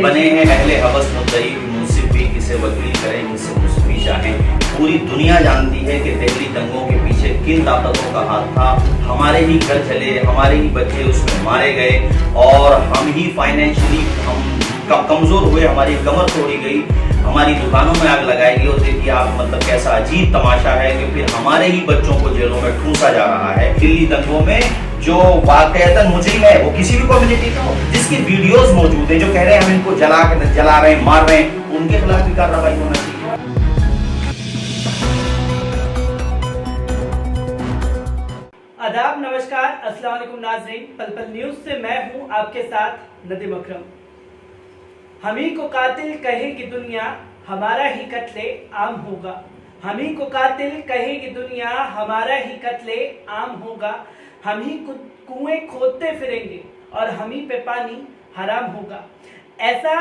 बने हैं अहले हवस मुद्दई मुंसिफ भी किसे वकील करें किसे मुंसिफी चाहें। पूरी दुनिया जानती है कि दिल्ली दंगों के पीछे किन ताकतों का हाथ था। हमारे ही घर चले, हमारे ही बच्चे उसमें मारे गए और हम ही फाइनेंशियली कमजोर हुए, हमारी कमर तोड़ी गई, हमारी दुकानों में आग लगाई गई। और देखिए आप मतलब कैसा अजीब तमाशा है कि फिर हमारे ही बच्चों को जेलों में ठूंसा जा रहा है। दिल्ली दंगों में जो वाकईतन मुजरिम है वो किसी भी कम्युनिटी का हो, जिसकी वीडियोस मौजूद है, जो कह रहे हैं हम इनको जला रहे हैं, मार रहे हैं, उनके खिलाफ भी कार्रवाई होना चाहिए। आदाब, नमस्कार, अस्सलाम वालेकुम नाज़रीन। पल पल न्यूज से मैं हूं आपके साथ नदीम अकरम। हम ही को कातिल कहेगी दुनिया, हमारा ही कत्ले आम होगा। हम ही को कातिल कहेगी दुनिया, हमारा ही कत्ले आम होगा। हम ही कुएं खोदते फिरेंगे और हम ही पे पानी हराम होगा। ऐसा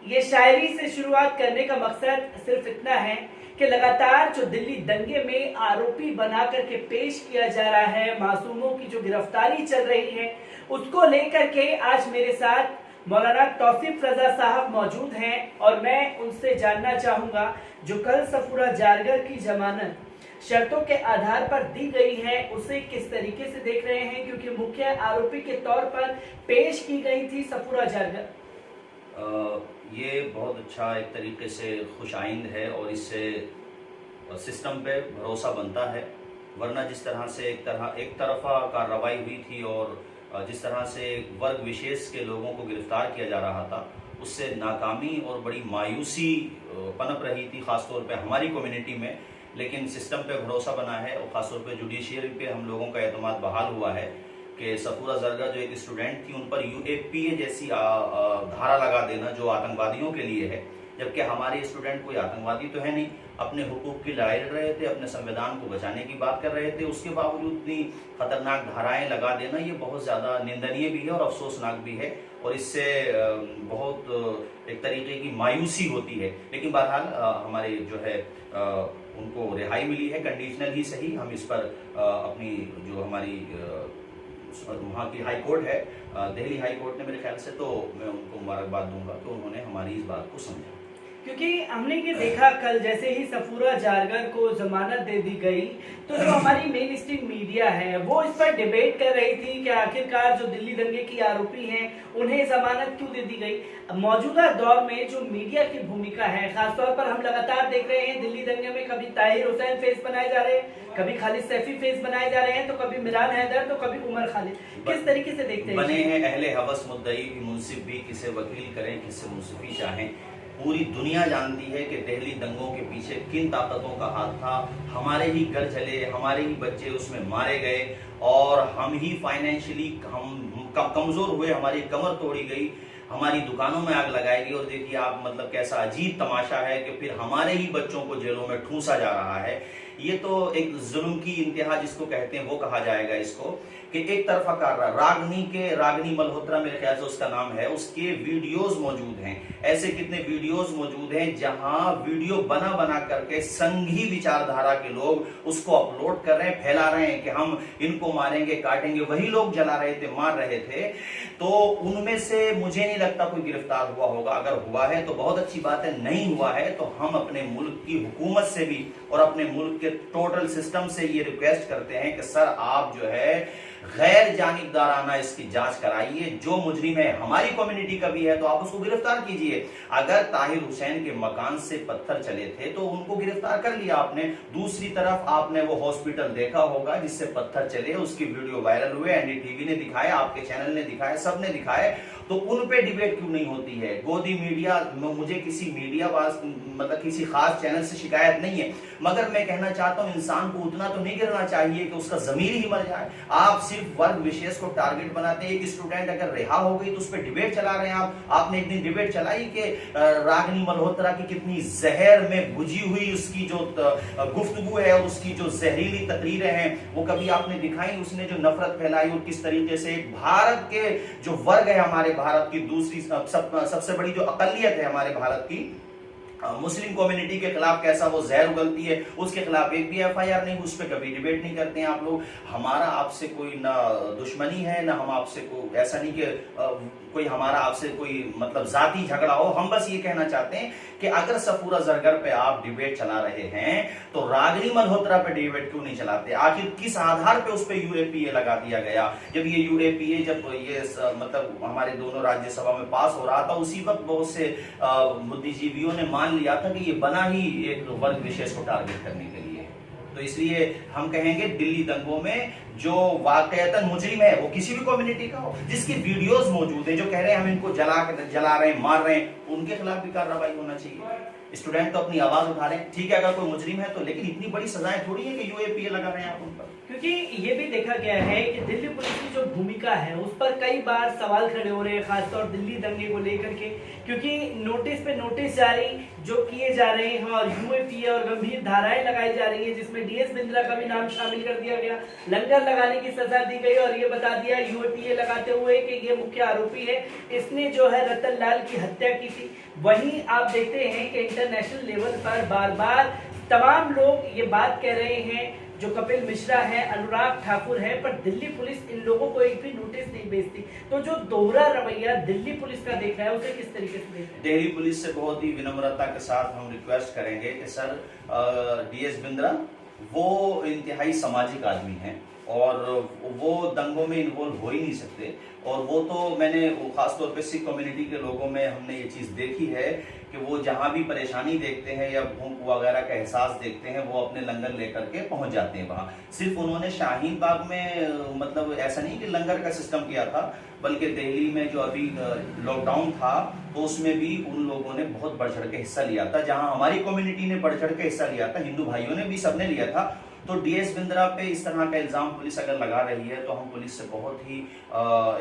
ये शायरी से शुरुआत करने का मकसद सिर्फ इतना है कि लगातार जो दिल्ली दंगे में आरोपी बना करके पेश किया जा रहा है, मासूमों की जो गिरफ्तारी चल रही है, उसको लेकर के आज मेरे साथ मौलाना तौसीफ रजा साहब मौजूद हैं और मैं उनसे जानना चाहूंगा जो कल सफूरा जारगर की जमानत शर्तों के आधार पर दी गई है उसे किस तरीके से देख रहे हैं, क्योंकि मुख्य आरोपी के तौर पर पेश की गई थी सफूरा जारगर। ये बहुत अच्छा एक तरीके से खुश आइंद है और इससे सिस्टम पे भरोसा बनता है। वरना जिस तरह से एक तरफा कार्रवाई हुई थी और जिस तरह से वर्ग विशेष के लोगों को गिरफ्तार किया जा रहा था, उससे नाकामी और बड़ी मायूसी पनप रही थी, ख़ासतौर पे हमारी कम्युनिटी में। लेकिन सिस्टम पे भरोसा बना है और ख़ासतौर पे जुडिशरी पे हम लोगों का एतमाद बहाल हुआ है कि सफूरा जारगर जो एक स्टूडेंट थी, उन पर UAPA जैसी धारा लगा देना जो आतंकवादियों के लिए है, जबकि हमारे स्टूडेंट कोई आतंकवादी तो है नहीं, अपने हुकूक की लड़ाई लड़ रहे थे, अपने संविधान को बचाने की बात कर रहे थे। उसके बावजूद इतनी खतरनाक धाराएं लगा देना ये बहुत ज़्यादा निंदनीय भी है और अफसोसनाक भी है और इससे बहुत एक तरीके की मायूसी होती है। लेकिन बहरहाल हमारे जो है उनको रिहाई मिली है, कंडीशनल ही सही। हम इस पर अपनी जो हमारी वहाँ की हाई कोर्ट है, दिल्ली हाई कोर्ट ने मेरे ख्याल से, तो मैं उनको मुबारकबाद दूंगा कि उन्होंने हमारी इस बात को समझा। क्योंकि हमने ये देखा कल जैसे ही सफूरा जारगर को जमानत दे दी गई तो जो हमारी मेन स्ट्रीम मीडिया है वो इस पर डिबेट कर रही थी कि आखिरकार जो दिल्ली दंगे की आरोपी हैं उन्हें जमानत क्यों दे दी गई। मौजूदा दौर में जो मीडिया की भूमिका है, खासतौर पर हम लगातार देख रहे हैं दिल्ली दंगे में कभी ताहिर हुसैन फेस बनाए जा रहे हैं, कभी खालिद सैफी फेस बनाए जा रहे हैं, तो कभी मिरान हैदर, तो कभी उमर खालिद। किस तरीके से देखते हैं? बने हैं अहले हवस मुद्दई मुंसिफ भी किसे वकील करें किसे मुंसिफी चाहें। पूरी दुनिया जानती है कि दिल्ली दंगों के पीछे किन ताकतों का हाथ था। हमारे ही घर चले, हमारे ही बच्चे उसमें मारे गए और हम ही फाइनेंशियली कमजोर हुए, हमारी कमर तोड़ी गई, हमारी दुकानों में आग लगाई गई। और देखिए आप मतलब कैसा अजीब तमाशा है कि फिर हमारे ही बच्चों को जेलों में ठूंसा जा रहा है। ये तो एक जुल्म की इंतहा जिसको कहते हैं वो कहा जाएगा इसको, कि एक तरफा रागनी मल्होत्रा मेरे ख्याल से उसका नाम है, उसके वीडियोस मौजूद हैं। ऐसे कितने वीडियोस मौजूद हैं जहां वीडियो बना बना करके संघी विचारधारा के लोग उसको अपलोड कर रहे हैं, फैला रहे हैं कि हम इनको मारेंगे, काटेंगे। वही लोग जला रहे थे, मार रहे थे। तो उनमें से मुझे नहीं लगता कोई गिरफ्तार हुआ होगा। अगर हुआ है तो बहुत अच्छी बात है, नहीं हुआ है तो हम अपने मुल्क की हुकूमत से भी और अपने मुल्क के टोटल सिस्टम से ये रिक्वेस्ट करते हैं कि सर आप जो है गैर जानिबदाराना इसकी जांच कराइए। जो मुजरिम है हमारी कम्युनिटी का भी है तो आप उसको गिरफ्तार कीजिए। अगर ताहिर हुसैन के मकान से पत्थर चले थे तो उनको गिरफ्तार कर लिया आपने। दूसरी तरफ आपने वो हॉस्पिटल देखा होगा जिससे पत्थर चले, उसकी वीडियो वायरल हुए, NDTV ने दिखाया, आपके चैनल ने दिखाया, सबने दिखाया, तो उन पे डिबेट क्यों नहीं होती है? गोदी मीडिया, मुझे किसी मीडिया मतलब किसी खास चैनल से शिकायत नहीं है, मगर मैं कहना चाहता हूं इंसान को उतना तो नहीं गिरना चाहिए कि उसका जमीर ही मर जाए। आप सिर्फ वर्ग विशेष को टारगेट बनाते हैं। एक स्टूडेंट अगर रिहा हो गई तो उस पर डिबेट चला रहे हैं आपने एक दिन डिबेट चलाई कि रागनी मल्होत्रा की कितनी जहर में भुजी हुई उसकी जो गुफ्तगू है और उसकी जो जहरीली तकरीरें हैं वो कभी आपने दिखाई, उसने जो नफरत फैलाई और किस तरीके से भारत के जो वर्ग है, हमारे भारत की दूसरी सबसे बड़ी जो अकलियत है हमारे भारत की, मुस्लिम कम्युनिटी के खिलाफ कैसा वो जहर उगलती है, उसके खिलाफ एक भी FIR नहीं, उस पर कभी डिबेट नहीं करते हैं आप लोग। हमारा आपसे कोई ना दुश्मनी है, ना हम आपसे को ऐसा नहीं कि कोई हमारा आपसे कोई मतलब जाती झगड़ा हो। हम बस ये कहना चाहते हैं कि अगर सफूरा जरगर पे आप डिबेट चला रहे हैं तो रागिनी मल्होत्रा पे डिबेट क्यों नहीं चलाते? आखिर किस आधार पे उस पे यूएपीए लगा दिया गया? जब ये यूएपीए जब ये मतलब हमारे दोनों राज्यसभा में पास हो रहा था, उसी वक्त बहुत से बुद्धिजीवियों ने मान लिया था कि ये बना ही एक वर्ग विशेष को टारगेट करने के लिए। तो इसलिए हम कहेंगे दिल्ली दंगों में जो वाकईतन मुजरिम है वो किसी भी कम्युनिटी का हो, जिसकी वीडियोस मौजूद है, जो कह रहे हैं हम इनको जला रहे हैं, मार रहे हैं, उनके खिलाफ भी कार्रवाई होना चाहिए। स्टूडेंट तो अपनी आवाज उठा रहे हैं, ठीक है, अगर कोई मुजरिम है तो, लेकिन इतनी बड़ी सजाएं थोड़ी है कि यूएपीए लगा रहे हैं आप उन पर। क्योंकि ये भी देखा गया है कि दिल्ली पुलिस की जो भूमिका है उस पर कई बार सवाल खड़े हो रहे हैं, खासतौर दिल्ली दंगे को लेकर के, क्योंकि नोटिस पे नोटिस जारी जो किए जा रहे हैं और यूएपीए और गंभीर धाराएं लगाई जा रही है, जिसमें डीएस बिंद्रा का भी नाम शामिल कर दिया गया, लंगर लगाने की सजा दी गई और ये बता दिया यूएपीए लगाते हुए कि ये मुख्य आरोपी है, इसने जो है रतन लाल की हत्या की थी। वहीं आप देखते हैं कि इंटरनेशनल लेवल पर बार बार तमाम लोग ये बात कह रहे हैं, जो कपिल मिश्रा है, अनुराग ठाकुर है, पर दिल्ली पुलिस इन लोगों को एक भी नोटिस नहीं भेजती। तो जो दोहरा रवैया दिल्ली पुलिस का देख रहा है उसे किस तरीके से देख रहे हैं? दिल्ली पुलिस से बहुत ही विनम्रता के साथ हम रिक्वेस्ट करेंगे कि सर, डीएस बिंद्रा वो इंतहाई सामाजिक आदमी हैं और वो दंगों में इन्वॉल्व हो ही नहीं सकते। और वो तो मैंने खासतौर पे सिख कम्युनिटी के लोगों में हमने ये चीज़ देखी है कि वो जहाँ भी परेशानी देखते हैं या भूख वगैरह का एहसास देखते हैं, वो अपने लंगर लेकर के पहुंच जाते हैं वहाँ। सिर्फ उन्होंने शाहीन बाग में मतलब ऐसा नहीं कि लंगर का सिस्टम किया था, बल्कि दिल्ली में जो अभी लॉकडाउन था तो उसमें भी उन लोगों ने बहुत बढ़ चढ़ के हिस्सा लिया था। जहाँ हमारी कम्युनिटी ने बढ़ चढ़ के हिस्सा लिया था, हिंदू भाइयों ने भी सबने लिया था। तो डीएस बिंद्रा पे इस तरह का इल्जाम पुलिस अगर लगा रही है तो हम पुलिस से बहुत ही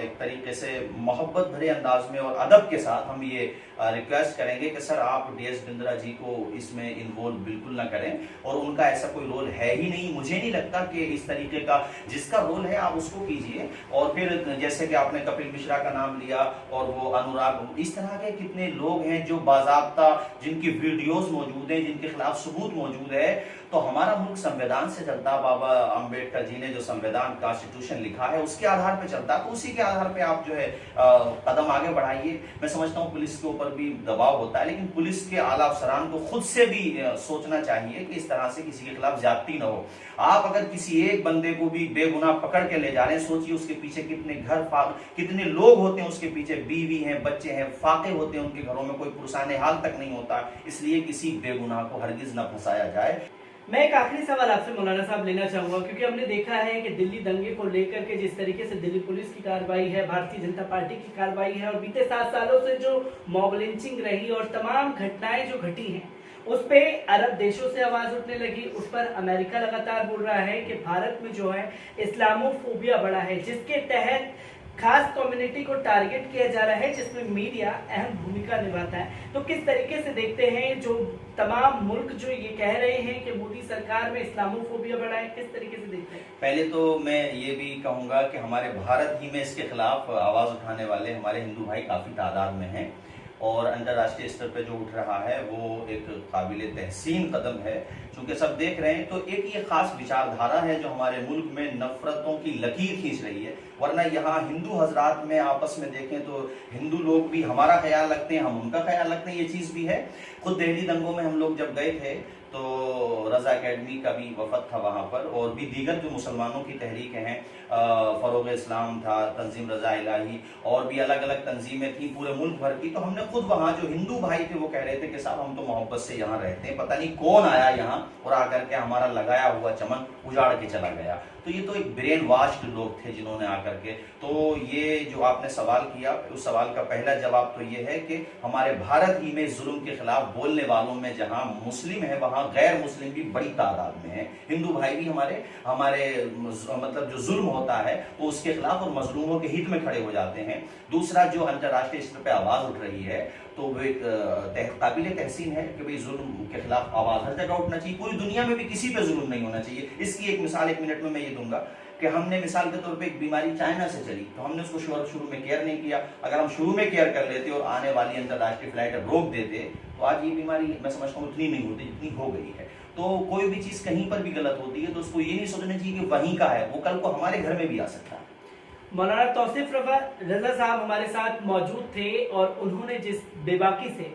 एक तरीके से मोहब्बत भरे अंदाज में और अदब के साथ हम ये रिक्वेस्ट करेंगे कि सर आप डीएस बिंद्रा जी को इसमें इन्वॉल्व बिल्कुल ना करें, और उनका ऐसा कोई रोल है ही नहीं। मुझे नहीं लगता कि इस तरीके का जिसका रोल है आप उसको कीजिए। और फिर जैसे कि आपने कपिल मिश्रा का नाम लिया और वो अनुराग, इस तरह के कितने लोग हैं जो बाज़ाब्ता जिनकी वीडियोस मौजूद हैं, जिनके खिलाफ सबूत मौजूद है। तो हमारा मुल्क संविधान से चलता, बाबा अम्बेडकर जी ने जो संविधान कॉन्स्टिट्यूशन लिखा है उसके आधार पे चलता, तो उसी के आधार पे आप जो है कदम आगे बढ़ाइए। मैं समझता हूँ पुलिस के ऊपर भी दबाव होता है, लेकिन पुलिस के आला अफसरान को खुद से भी सोचना चाहिए कि इस तरह से किसी के खिलाफ ज्यादती न हो। आप अगर किसी एक बंदे को भी बेगुनाह पकड़ के ले जा रहे हैं, सोचिए उसके पीछे कितने घर कितने लोग होते हैं, उसके पीछे बीवी हैं, बच्चे हैं, फाके होते हैं उनके घरों में, कोई पुरसाने हाल तक नहीं होता। इसलिए किसी बेगुनाह को हरगिज न फंसाया जाए। मैं एक आखिरी सवाल आपसे मौलाना साहब लेना चाहूंगा, क्योंकि हमने देखा है कि दिल्ली दंगे को लेकर के जिस तरीके से दिल्ली पुलिस की कार्रवाई है, भारतीय जनता पार्टी की कार्रवाई है, और बीते 7 सालों से जो मॉब लिंचिंग रही और तमाम घटनाएं जो घटी हैं उस पे अरब देशों से आवाज उठने लगी। उस पर अमेरिका लगातार बोल रहा है कि भारत में जो है इस्लामोफोबिया बढ़ा है, जिसके तहत खास कम्युनिटी को टारगेट किया जा रहा है, जिसमें मीडिया अहम भूमिका निभाता है। तो किस तरीके से देखते हैं जो तमाम मुल्क जो ये कह रहे हैं कि मोदी सरकार में इस्लामोफोबिया बढ़ा है, किस तरीके से देखते हैं? पहले तो मैं ये भी कहूंगा कि हमारे भारत ही में इसके खिलाफ आवाज उठाने वाले हमारे हिंदू भाई काफी तादाद में हैं, और अंतर्राष्ट्रीय स्तर पे जो उठ रहा है वो एक काबिल तहसीन कदम है। क्योंकि सब देख रहे हैं तो एक ये खास विचारधारा है जो हमारे मुल्क में नफरतों की लकीर खींच रही है। वरना यहाँ हिंदू हजरात में आपस में देखें तो हिंदू लोग भी हमारा ख्याल रखते हैं, हम उनका ख्याल रखते हैं, ये चीज़ भी है। खुद दिल्ली दंगों में हम लोग जब गए थे तो रजा अकेडमी का भी वफद था वहाँ पर, और भी दीगर जो मुसलमानों की तहरीकें हैं, फ़रोग़ इस्लाम था, तंजीम रजा इलाही, और भी अलग अलग तंजीमें थी पूरे मुल्क भर की। तो हमने खुद वहाँ जो हिंदू भाई थे वो कह रहे थे कि साहब हम तो मोहब्बत से यहाँ रहते हैं, पता नहीं कौन आया यहाँ और आकर के हमारा लगाया हुआ चमन उजाड़ के चला गया। तो ये तो एक ब्रेन वाश्ड लोग थे जिन्होंने आकर के। तो ये जो आपने सवाल किया, उस सवाल का पहला जवाब तो ये है कि हमारे भारत ही में जुल्म के खिलाफ बोलने वालों में जहाँ मुस्लिम है वहाँ गैर मुस्लिम भी बड़ी तादाद में है। हिंदू भाई भी हमारे मतलब जो जुल्म होता है वो उसके खिलाफ और मजलूमों के हित में खड़े हो जाते हैं। दूसरा, जो अंतर्राष्ट्रीय स्तर पर आवाज उठ रही है तो वो एक काबिल तहसीन है कि भाई जुल्म के खिलाफ आवाज हर जगह उठना चाहिए, पूरी दुनिया में भी किसी पे जुल्म नहीं होना चाहिए। इसकी एक मिसाल 1 मिनट में मैं ये दूंगा कि हमने मिसाल के तौर पे एक बीमारी चाइना से चली तो हमने उसको शुरू में केयर नहीं किया। अगर हम शुरू में केयर कर लेते और आने वाली अंतर्राष्ट्रीय फ्लाइट रोक देते तो आज ये बीमारी मैं समझता हूँ उतनी नहीं होती जितनी हो गई है। तो कोई भी चीज कहीं पर भी गलत होती है तो उसको ये नहीं सोचना चाहिए कि वहीं का है, वो कल को हमारे घर में भी आ सकता है। मौलाना तौसीफ रजा साहब हमारे साथ मौजूद थे और उन्होंने जिस बेबाकी से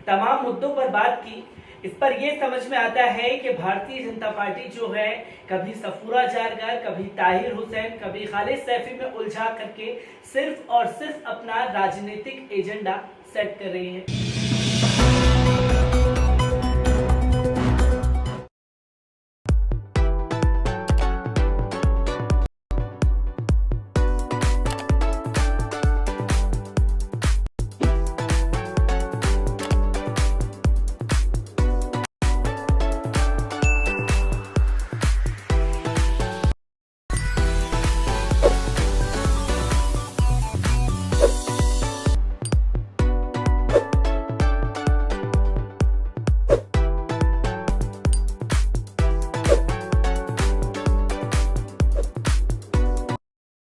तमाम मुद्दों पर बात की, इस पर यह समझ में आता है कि भारतीय जनता पार्टी जो है कभी सफूरा जारगर, कभी ताहिर हुसैन, कभी खालिद सैफी में उलझा करके सिर्फ और सिर्फ अपना राजनीतिक एजेंडा सेट कर रही है।